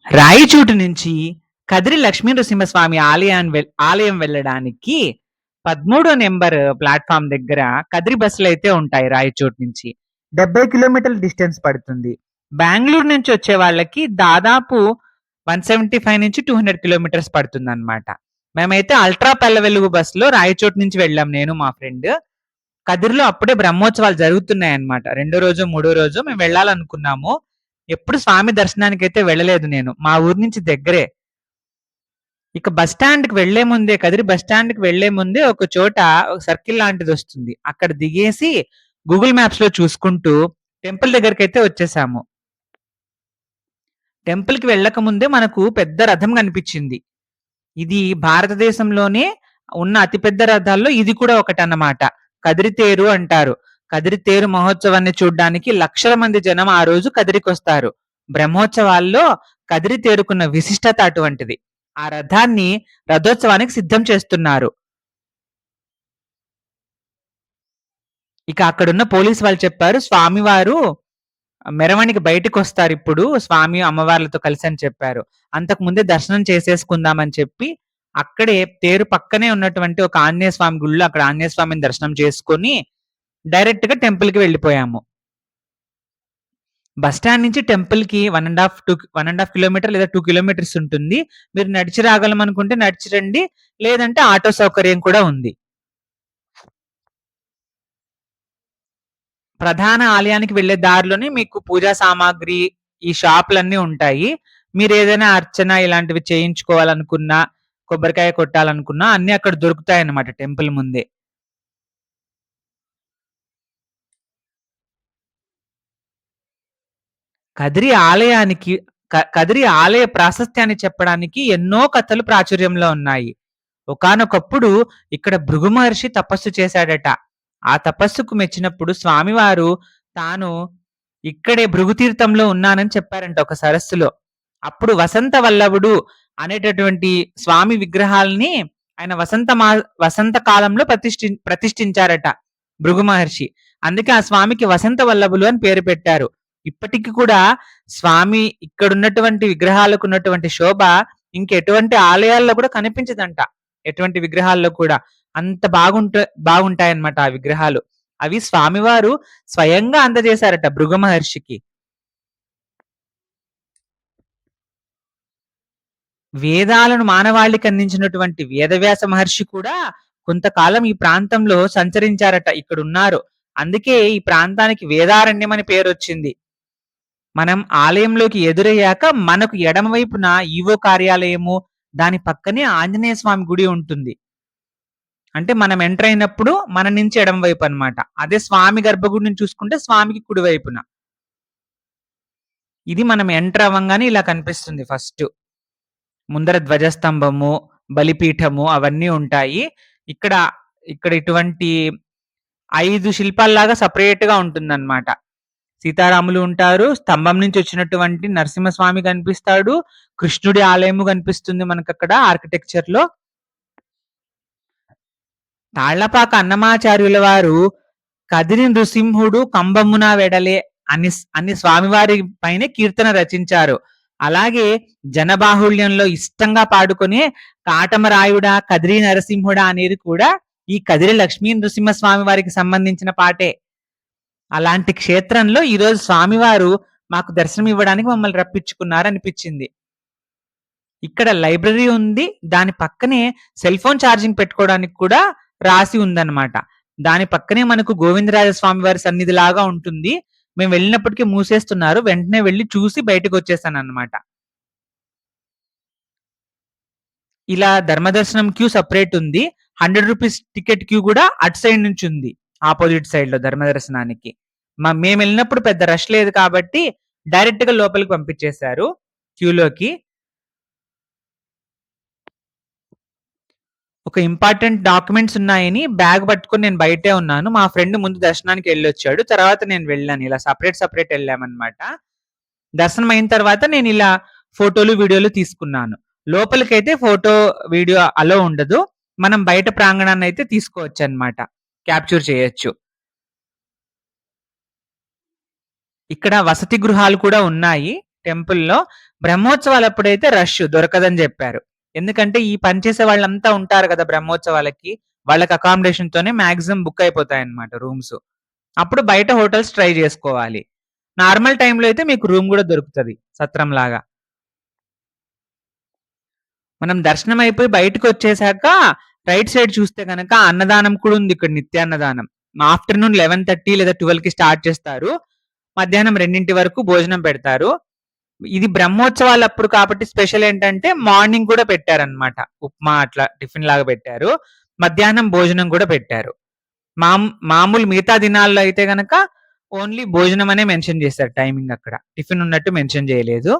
రాయచోటు నుంచి కదిరి లక్ష్మీ నృసింహస్వామి ఆలయం వెళ్ళడానికి 13 నెంబర్ ప్లాట్ఫామ్ దగ్గర కదిరి బస్సులు అయితే ఉంటాయి. రాయచోటు నుంచి 70 కిలోమీటర్ల డిస్టెన్స్ పడుతుంది. బెంగళూరు నుంచి వచ్చే వాళ్ళకి దాదాపు 175 నుంచి 200 కిలోమీటర్స్ పడుతుంది అనమాట. మేమైతే అల్ట్రా పల్ల వెలుగు బస్సులో రాయచోటు నుంచి వెళ్ళాం, నేను మా ఫ్రెండ్. కదిరిలో అప్పుడే బ్రహ్మోత్సవాలు జరుగుతున్నాయి అన్నమాట. రెండో రోజు మూడో రోజు మేము వెళ్ళాలనుకున్నాము. ఎప్పుడు స్వామి దర్శనానికి అయితే వెళ్ళలేదు నేను. మా ఊరు నుంచి దగ్గరే. ఇక బస్ స్టాండ్ కి వెళ్లే ముందే, కదిరి బస్ స్టాండ్ కి వెళ్లే ముందే ఒక చోట ఒక సర్కిల్ లాంటిది వస్తుంది. అక్కడ దిగేసి గూగుల్ మ్యాప్స్ లో చూసుకుంటూ టెంపుల్ దగ్గరికి అయితే వచ్చేసాము. టెంపుల్ కి వెళ్ళక ముందే మనకు పెద్ద రథం కనిపించింది. ఇది భారతదేశంలోనే ఉన్న అతిపెద్ద రథాల్లో ఇది కూడా ఒకటన్నమాట. కదిరి తేరు అంటారు. కదిరి తేరు మహోత్సవాన్ని చూడ్డానికి లక్షల మంది జనం ఆ రోజు కదిరికి వస్తారు. బ్రహ్మోత్సవాల్లో కదిరి తేరుకున్న విశిష్టత అటువంటిది. ఆ రథాన్ని రథోత్సవానికి సిద్ధం చేస్తున్నారు. ఇక అక్కడున్న పోలీసు వాళ్ళు చెప్పారు, స్వామివారు మెరవనికి బయటకు వస్తారు ఇప్పుడు స్వామి అమ్మవార్లతో కలిసి అని చెప్పారు. అంతకు ముందే దర్శనం చేసేసుకుందామని చెప్పి అక్కడే తేరు పక్కనే ఉన్నటువంటి ఒక ఆంజనేయ స్వామి గుడిలో అక్కడ ఆంజనేయ స్వామిని దర్శనం చేసుకొని డైరెక్ట్ గా టెంపుల్ కి వెళ్ళిపోయాము. బస్ స్టాండ్ నుంచి టెంపుల్ కి 1.5 కిలోమీటర్ లేదా 2 కిలోమీటర్స్ ఉంటుంది. మీరు నడిచి రాగలం అనుకుంటే నడిచి రండి, లేదంటే ఆటో సౌకర్యం కూడా ఉంది. ప్రధాన ఆలయానికి వెళ్లే దారిలోనే మీకు పూజా సామాగ్రి, ఈ షాపులన్నీ ఉంటాయి. మీరు ఏదైనా అర్చన ఇలాంటివి చేయించుకోవాలనుకున్నా, కొబ్బరికాయ కొట్టాలనుకున్నా అన్ని అక్కడ దొరుకుతాయన్నమాట టెంపుల్ ముందే. కదిరి ఆలయానికి కదిరి ఆలయ ప్రాశస్త్యాన్ని చెప్పడానికి ఎన్నో కథలు ప్రాచుర్యంలో ఉన్నాయి. ఒకానొకప్పుడు ఇక్కడ భృగు మహర్షి తపస్సు చేశాడట. ఆ తపస్సుకు మెచ్చినప్పుడు స్వామివారు తాను ఇక్కడే భృగుతీర్థంలో ఉన్నానని చెప్పారంట ఒక సరస్సులో. అప్పుడు వసంత వల్లభుడు అనేటటువంటి స్వామి విగ్రహాలని ఆయన వసంత కాలంలో ప్రతిష్ఠించారట భృగు మహర్షి. అందుకే ఆ స్వామికి వసంత వల్లభులు అని పేరు పెట్టారు. ఇప్పటికి కూడా స్వామి ఇక్కడున్నటువంటి విగ్రహాలకు ఉన్నటువంటి శోభ ఇంకెటువంటి ఆలయాల్లో కూడా కనిపించదంట. ఎటువంటి విగ్రహాల్లో కూడా అంత బాగుంటాయన్నమాట ఆ విగ్రహాలు. అవి స్వామివారు స్వయంగా అందజేశారట భృగు మహర్షికి. వేదాలను మానవాళికి అందించినటువంటి వేదవ్యాస మహర్షి కూడా కొంతకాలం ఈ ప్రాంతంలో సంచరించారట, ఇక్కడ ఉన్నారు. అందుకే ఈ ప్రాంతానికి వేదారణ్యం అని పేరు వచ్చింది. మనం ఆలయంలోకి ఎదురయ్యాక మనకు ఎడమ వైపున ఈవో కార్యాలయము, దాని పక్కనే ఆంజనేయ స్వామి గుడి ఉంటుంది. అంటే మనం ఎంటర్ అయినప్పుడు మన నుంచి ఎడమ వైపు అన్నమాట. అదే స్వామి గర్భగుడిని చూసుకుంటే స్వామికి కుడి వైపున. ఇది మనం ఎంటర్ అవ్వంగానే ఇలా కనిపిస్తుంది. ఫస్ట్ ముందర ధ్వజస్తంభము, బలిపీఠము అవన్నీ ఉంటాయి. ఇక్కడ ఇక్కడ ఇటువంటి 5 శిల్పాల్లాగా సపరేట్ గా ఉంటుందన్నమాట. సీతారాములు ఉంటారు. స్తంభం నుంచి వచ్చినటువంటి నరసింహస్వామి కనిపిస్తాడు. కృష్ణుడి ఆలయము కనిపిస్తుంది మనకు అక్కడ ఆర్కిటెక్చర్ లో. తాళ్లపాక అన్నమాచార్యుల వారు కదిరి నృసింహుడు కంబమున వెడలే అని స్వామివారి పైనే కీర్తన రచించారు. అలాగే జనబాహుళ్యంలో ఇష్టంగా పాడుకునే కాటమరాయుడా కదిరి నరసింహుడా అనేది కూడా ఈ కదిరి లక్ష్మీ నృసింహస్వామి వారికి సంబంధించిన పాటే. అలాంటి క్షేత్రంలో ఈరోజు స్వామివారు మాకు దర్శనం ఇవ్వడానికి మమ్మల్ని రప్పించుకున్నారు అనిపించింది. ఇక్కడ లైబ్రరీ ఉంది. దాని పక్కనే సెల్ ఫోన్ ఛార్జింగ్ పెట్టుకోవడానికి కూడా రాసి ఉందన్నమాట. దాని పక్కనే మనకు గోవిందరాజ స్వామి వారి సన్నిధి లాగా ఉంటుంది. మేము వెళ్ళినప్పటికీ మూసేస్తున్నారు. వెంటనే వెళ్ళి చూసి బయటకు వచ్చేసాను అన్నమాట. ఇలా ధర్మదర్శనం క్యూ సపరేట్ ఉంది. 100 రూపీస్ టికెట్ క్యూ కూడా అటు సైడ్ నుంచి ఉంది, ఆపోజిట్ సైడ్ లో ధర్మదర్శనానికి. మేము వెళ్ళినప్పుడు పెద్ద రష్ లేదు కాబట్టి డైరెక్ట్ గా లోపలికి పంపించేశారు క్యూలోకి. ఒక ఇంపార్టెంట్ డాక్యుమెంట్స్ ఉన్నాయని బ్యాగ్ పట్టుకొని నేను బయటే ఉన్నాను. మా ఫ్రెండ్ ముందు దర్శనానికి వెళ్ళొచ్చాడు. తర్వాత నేను వెళ్ళాను. ఇలా సపరేట్ వెళ్ళామన్నమాట. దర్శనం అయిన తర్వాత నేను ఇలా ఫోటోలు వీడియోలు తీసుకున్నాను. లోపలికైతే ఫోటో వీడియో అలో ఉండదు. మనం బయట ప్రాంగణాన్ని అయితే తీసుకోవచ్చు అన్నమాట, క్యాప్చర్ చేయొచ్చు. ఇక్కడ వసతి గృహాలు కూడా ఉన్నాయి. టెంపుల్‌లో. బ్రహ్మోత్సవాలప్పుడైతే రష్ దొరకదని జెప్పారు. ఎందుకంటే ఈ పని చేసే వాళ్ళంతా ఉంటారు గదా! బ్రహ్మోత్సవాలకి. వాళ్ళకి అకామిడేషన్‌తోనే మాక్సిమం బుక్ అయిపోతాయన్నమాట రూమ్స్. అప్పుడు బయట హోటల్స్ ట్రై జేసుకోవాలి. నార్మల్ టైమ్‌లో అయితే మీకు రూమ్ గూడా దొరుకుతది సత్రంలాగా. మనం దర్శనం అయిపోయి బయటకొచ్చేసాక రైట్ సైడ్ చూస్తే గనక అన్నదానం కూడా ఉంది ఇక్కడ నిత్యాన్నదానం. ఆఫ్టర్‌నూన్ 11:30 లేదా 12కి స్టార్ట్ చేస్తారు. మధ్యాహ్నం 2 వరకు భోజనం పెడతారు. ఇది బ్రహ్మోత్సవాలప్పుడు కాబట్టి స్పెషల్ ఏంటంటే మార్నింగ్ కూడా పెట్టారన్నమాట. ఉప్మా అట్లా టిఫిన్ లాగా పెట్టారు. మధ్యాహ్నం భోజనం కూడా పెట్టారు. మామూలు మిగతా దినాల్లో అయితే గనక ఓన్లీ భోజనం అనే మెన్షన్ చేశారు టైమింగ్ అక్కడ. టిఫిన్ ఉన్నట్టు మెన్షన్ చేయలేదు.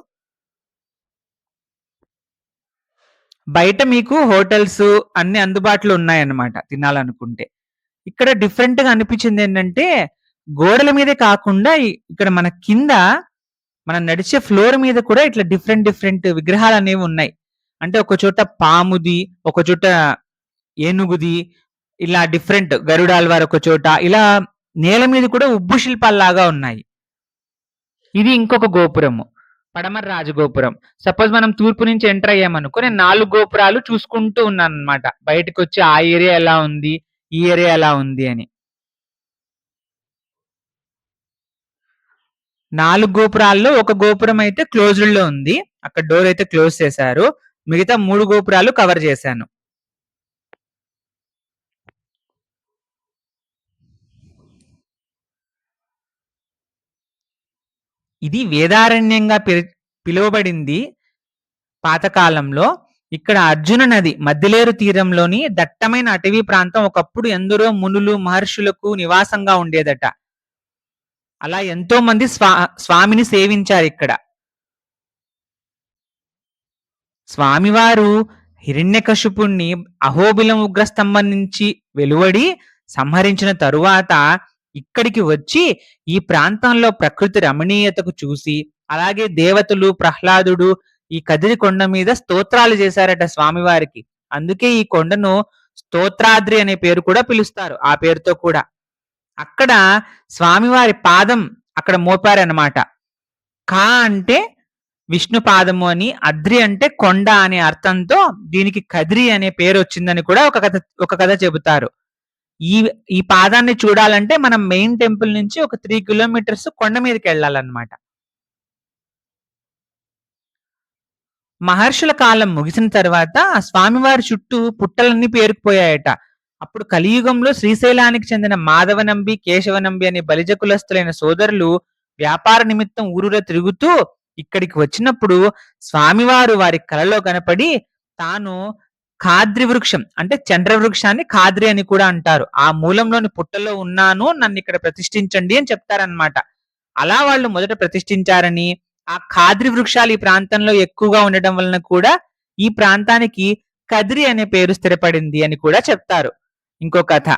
బయట మీకు హోటల్స్ అన్ని అందుబాటులో ఉన్నాయన్నమాట తినాలనుకుంటే. ఇక్కడ డిఫరెంట్‌గా అనిపించిందేంటంటే, గోడల మీదే కాకుండా ఇక్కడ మన కింద మనం నడిచే ఫ్లోర్ మీద కూడా ఇట్లా డిఫరెంట్ డిఫరెంట్ విగ్రహాలనేవి ఉన్నాయి. అంటే ఒక చోట పాముది, ఒక చోట ఏనుగుది, ఇలా డిఫరెంట్ గరుడాల్వార్ ఒక చోట, ఇలా నేల మీద కూడా ఉబ్బు శిల్పాల్లాగా ఉన్నాయి. ఇది ఇంకొక గోపురము. పడమర రాజగోపురం. సపోజ్ మనం తూర్పు నుంచి ఎంటర్ అయ్యామనుకో, నేను 4 గోపురాలు చూసుకుంటూ ఉన్నానన్నమాట. బయటకొచ్చి ఆ ఏరియా ఎలా ఉంది, ఈ ఏరియా ఎలా ఉంది అని. 4 గోపురాల్లో ఒక గోపురం అయితే క్లోజ్డ్‌లో ఉంది. అక్కడ డోర్ అయితే క్లోజ్ చేశారు. మిగతా 3 గోపురాలు కవర్ చేశాను. ఇది వేదారణ్యంగా పిలువబడింది పాతకాలంలో. ఇక్కడ అర్జున నది మధ్యలేరు తీరంలోని దట్టమైన అటవీ ప్రాంతం ఒకప్పుడు ఎందరో మునులు, మహర్షులకు నివాసంగా ఉండేదట. అలా ఎంతో మంది స్వామిని సేవించారిక్కడ. స్వామివారు హిరణ్యకశిపుణ్ణి అహోబిలం ఉగ్రస్తంభం నుంచి వెలువడి సంహరించిన తరువాత ఇక్కడికి వచ్చి ఈ ప్రాంతంలో ప్రకృతి రమణీయతకు చూసి, అలాగే దేవతలు, ప్రహ్లాదుడు ఈ కదిరి కొండ మీద స్తోత్రాలు చేశారట స్వామివారికి. అందుకే ఈ కొండను స్తోత్రాద్రి అనే పేరు కూడా పిలుస్తారు. ఆ పేరుతో కూడా. అక్కడ స్వామివారి పాదం అక్కడ మోపారనమాట. కా అంటే విష్ణు పాదము అని, అద్రి అంటే కొండ అనే అర్థంతో దీనికి కదిరి అనే పేరు వచ్చిందని కూడా ఒక కథ చెబుతారు. ఈ ఈ పాదాన్ని చూడాలంటే మనం మెయిన్ టెంపుల్ నుంచి ఒక 3 కిలోమీటర్స్ కొండ మీదకి వెళ్ళాలన్నమాట. మహర్షుల కాలం ముగిసిన తర్వాత స్వామివారి చుట్టూ పుట్టలన్నీ పేరుకుపోయాయట. అప్పుడు కలియుగంలో శ్రీశైలానికి చెందిన మాధవనంబి, కేశవనంబి అనే బలిజ కులస్తులైన సోదరులు వ్యాపార నిమిత్తం ఊరూరా తిరుగుతూ ఇక్కడికి వచ్చినప్పుడు స్వామివారు వారి కలలో కనపడి తాను ఖాద్రి వృక్షం అంటే చండ్ర వృక్షాన్ని ఖాద్రి అని కూడా అంటారు. ఆ మూలంలోని పుట్టలో ఉన్నాను, నన్ను ఇక్కడ ప్రతిష్ఠించండి అని చెప్తారనమాట. అలా వాళ్ళు మొదట ప్రతిష్ఠించారని, ఆ ఖాద్రి వృక్షాలు ఈ ప్రాంతంలో ఎక్కువగా ఉండడం వలన కూడా ఈ ప్రాంతానికి కదిరి అనే పేరు స్థిరపడింది అని కూడా చెప్తారు. ఇంకో కథ.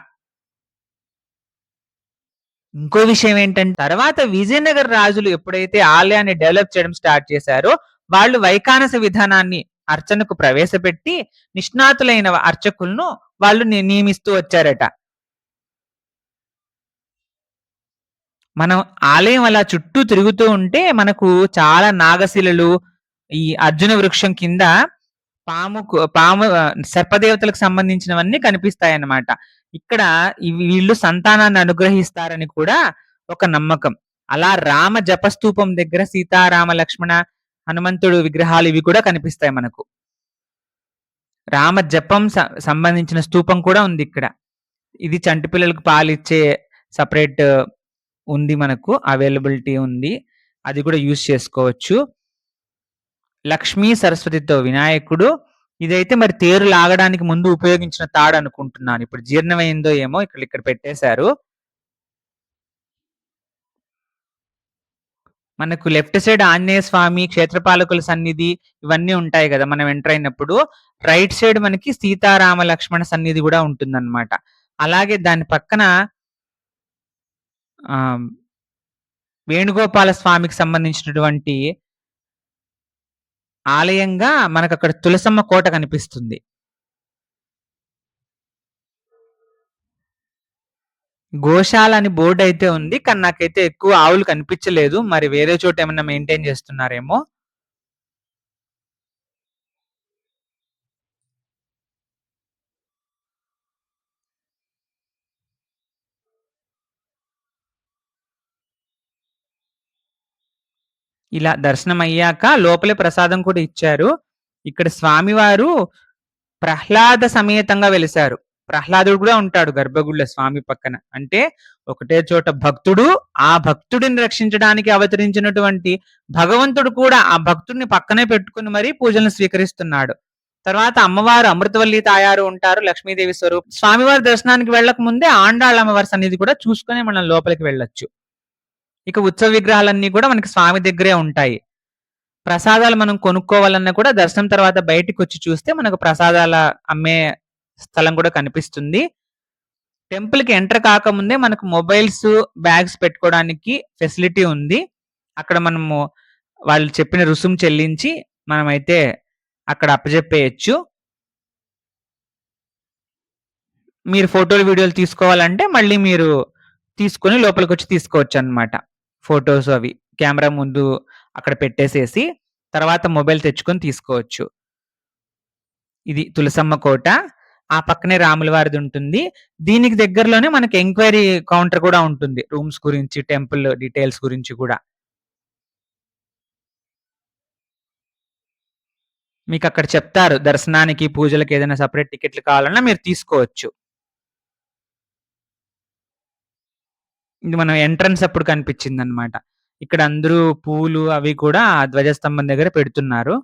ఇంకో విషయం ఏంటంటే తర్వాత విజయనగర రాజులు ఎప్పుడైతే ఆలయాన్ని డెవలప్ చేయడం స్టార్ట్ చేశారో వాళ్ళు వైఖానస విధానాన్ని అర్చనకు ప్రవేశపెట్టి నిష్ణాతులైన అర్చకులను వాళ్ళు నియమిస్తూ వచ్చారట. మనం ఆలయం అలా చుట్టూ తిరుగుతూ ఉంటే మనకు చాలా నాగశిలలు, ఈ అర్జున వృక్షం కింద పాము సర్పదేవతలకు సంబంధించినవన్నీ కనిపిస్తాయన్నమాట. ఇక్కడ వీళ్ళు సంతానాన్ని అనుగ్రహిస్తారని కూడా ఒక నమ్మకం. అలా రామ జపస్తూపం దగ్గర సీతారామ లక్ష్మణ హనుమంతుడు విగ్రహాలు ఇవి కూడా కనిపిస్తాయి మనకు. రామ జపం సంబంధించిన స్తూపం కూడా ఉంది ఇక్కడ. ఇది చంటి పిల్లలకు పాలిచ్చే సెపరేట్ ఉంది మనకు అవైలబిలిటీ ఉంది. అది కూడా యూజ్ చేసుకోవచ్చు. లక్ష్మీ సరస్వతితో వినాయకుడు. ఇదైతే మరి తేరు లాగడానికి ముందు ఉపయోగించిన తాడు అనుకుంటున్నాను. ఇప్పుడు జీర్ణమైందో ఏమో ఇక్కడ పెట్టేశారు. మనకు లెఫ్ట్ సైడ్ ఆంజనేయ స్వామి, క్షేత్రపాలకుల సన్నిధి ఇవన్నీ ఉంటాయి కదా మనం ఎంటర్ అయినప్పుడు. రైట్ సైడ్ మనకి సీతారామ లక్ష్మణ సన్నిధి కూడా ఉంటుందన్నమాట. అలాగే దాని పక్కన వేణుగోపాల స్వామికి సంబంధించినటువంటి ఆలయంగా మనకక్కడ తులసమ్మ కోట కనిపిస్తుంది. గోశాల అని బోర్డయితే ఉంది. కానీ నాకైతే ఎక్కువ ఆవులు కనిపించలేదు. మరి వేరే చోట ఏమన్నా మెయింటైన్ చేస్తున్నారేమో! ఇలా దర్శనమయ్యాక లోపలే ప్రసాదం కూడా ఇచ్చారు. ఇక్కడ స్వామివారు ప్రహ్లాద సమేతంగా వెలిసారు. ప్రహ్లాదుడు కూడా ఉంటాడు గర్భగుడిలో స్వామి పక్కన. అంటే ఒకటే చోట భక్తుడు, ఆ భక్తుడిని రక్షించడానికి అవతరించినటువంటి భగవంతుడు కూడా ఆ భక్తుడిని పక్కనే పెట్టుకొని మరీ పూజలను స్వీకరిస్తున్నాడు. తర్వాత అమ్మవారు అమృతవల్లి తాయారు ఉంటారు. లక్ష్మీదేవి స్వరూపం. స్వామివారి దర్శనానికి వెళ్ళక ముందే ఆండాళ్ళ అమ్మవారి సన్నిధి కూడా చూసుకొని మనం లోపలికి వెళ్ళొచ్చు. ఇక ఉత్సవ విగ్రహాలన్నీ కూడా మనకి స్వామి దగ్గరే ఉంటాయి. ప్రసాదాలు మనం కొనుక్కోవాలన్నా కూడా దర్శనం తర్వాత బయటికొచ్చి చూస్తే మనకు ప్రసాదాల అమ్మే స్థలం కూడా కనిపిస్తుంది. టెంపుల్‌కి ఎంటర్ కాకముందే మనకు మొబైల్స్, బ్యాగ్స్ పెట్టుకోవడానికి ఫెసిలిటీ ఉంది. అక్కడ మనము వాళ్ళు చెప్పిన రుసుము చెల్లించి మనమైతే అక్కడ అప్పజెప్పేయొచ్చు. మీరు ఫోటోలు, వీడియోలు తీసుకోవాలంటే మళ్ళీ మీరు తీసుకొని లోపలికొచ్చి తీసుకోవచ్చనమాట. ఫోటోస్ అవి. కెమెరా ముందు అక్కడ పెట్టేసేసి తర్వాత మొబైల్ తెచ్చుకొని తీసుకోవచ్చు. ఇది తులసమ్మ కోట. ఆ పక్కనే రాముల వారిదుంటుంది. దీనికి దగ్గరలోనే మనకి ఎంక్వైరీ కౌంటర్ కూడా ఉంటుంది. రూమ్స్ గురించి, టెంపుల్ డీటెయిల్స్ గురించి గూడా. మీకక్కడ చెప్తారు. దర్శనానికి, పూజలకి ఏదైనా సెపరేట్ టికెట్లు కావాలన్నా మీరు తీసుకోవచ్చు. ఇది మనం ఎంట్రన్స్ అప్పుడు కనిపించిందనమాట. ఇక్కడ అందరూ పూలు అవి కూడా ఆ ధ్వజస్తంభం దగ్గర పెడుతున్నారు.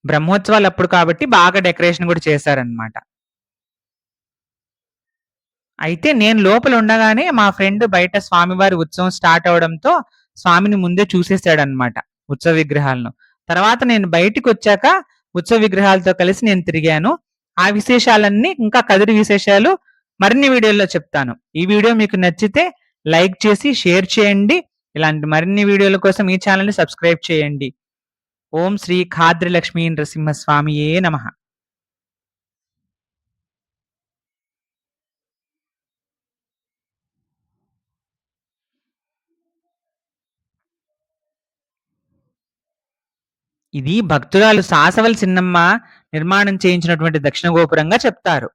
బ్రహ్మోత్సవాలప్పుడు కాబట్టి బాగా డెకరేషన్ గూడా చేశారనమాట. అయితే నేను లోపల ఉండగానే మా ఫ్రెండ్ బయట స్వామివారి ఉత్సవం స్టార్ట్ అవ్వడంతో స్వామిని ముందే చూసేసాడనమాట. ఉత్సవ విగ్రహాలను. తర్వాత నేను బయటికొచ్చాక ఉత్సవ విగ్రహాలతో కలిసి నేను తిరిగాను. ఆ విశేషాలన్నీ ఇంకా కదిరి విశేషాలు మరిన్ని వీడియోల్లో చెప్తాను. ఈ వీడియో మీకు నచ్చితే లైక్ చేసి షేర్ చేయండి. ఇలాంటి మరిన్ని వీడియోల కోసం ఈ ఛానెల్‌ని సబ్స్క్రైబ్ చేయండి. ఓం శ్రీ ఖాద్రి లక్ష్మీ నృసింహ స్వామియే నమః. ఇది భక్తురాలు సాసవల్ చిన్నమ్మ నిర్మాణం చేయించినటువంటి దక్షిణ గోపురంగా చెప్తారు.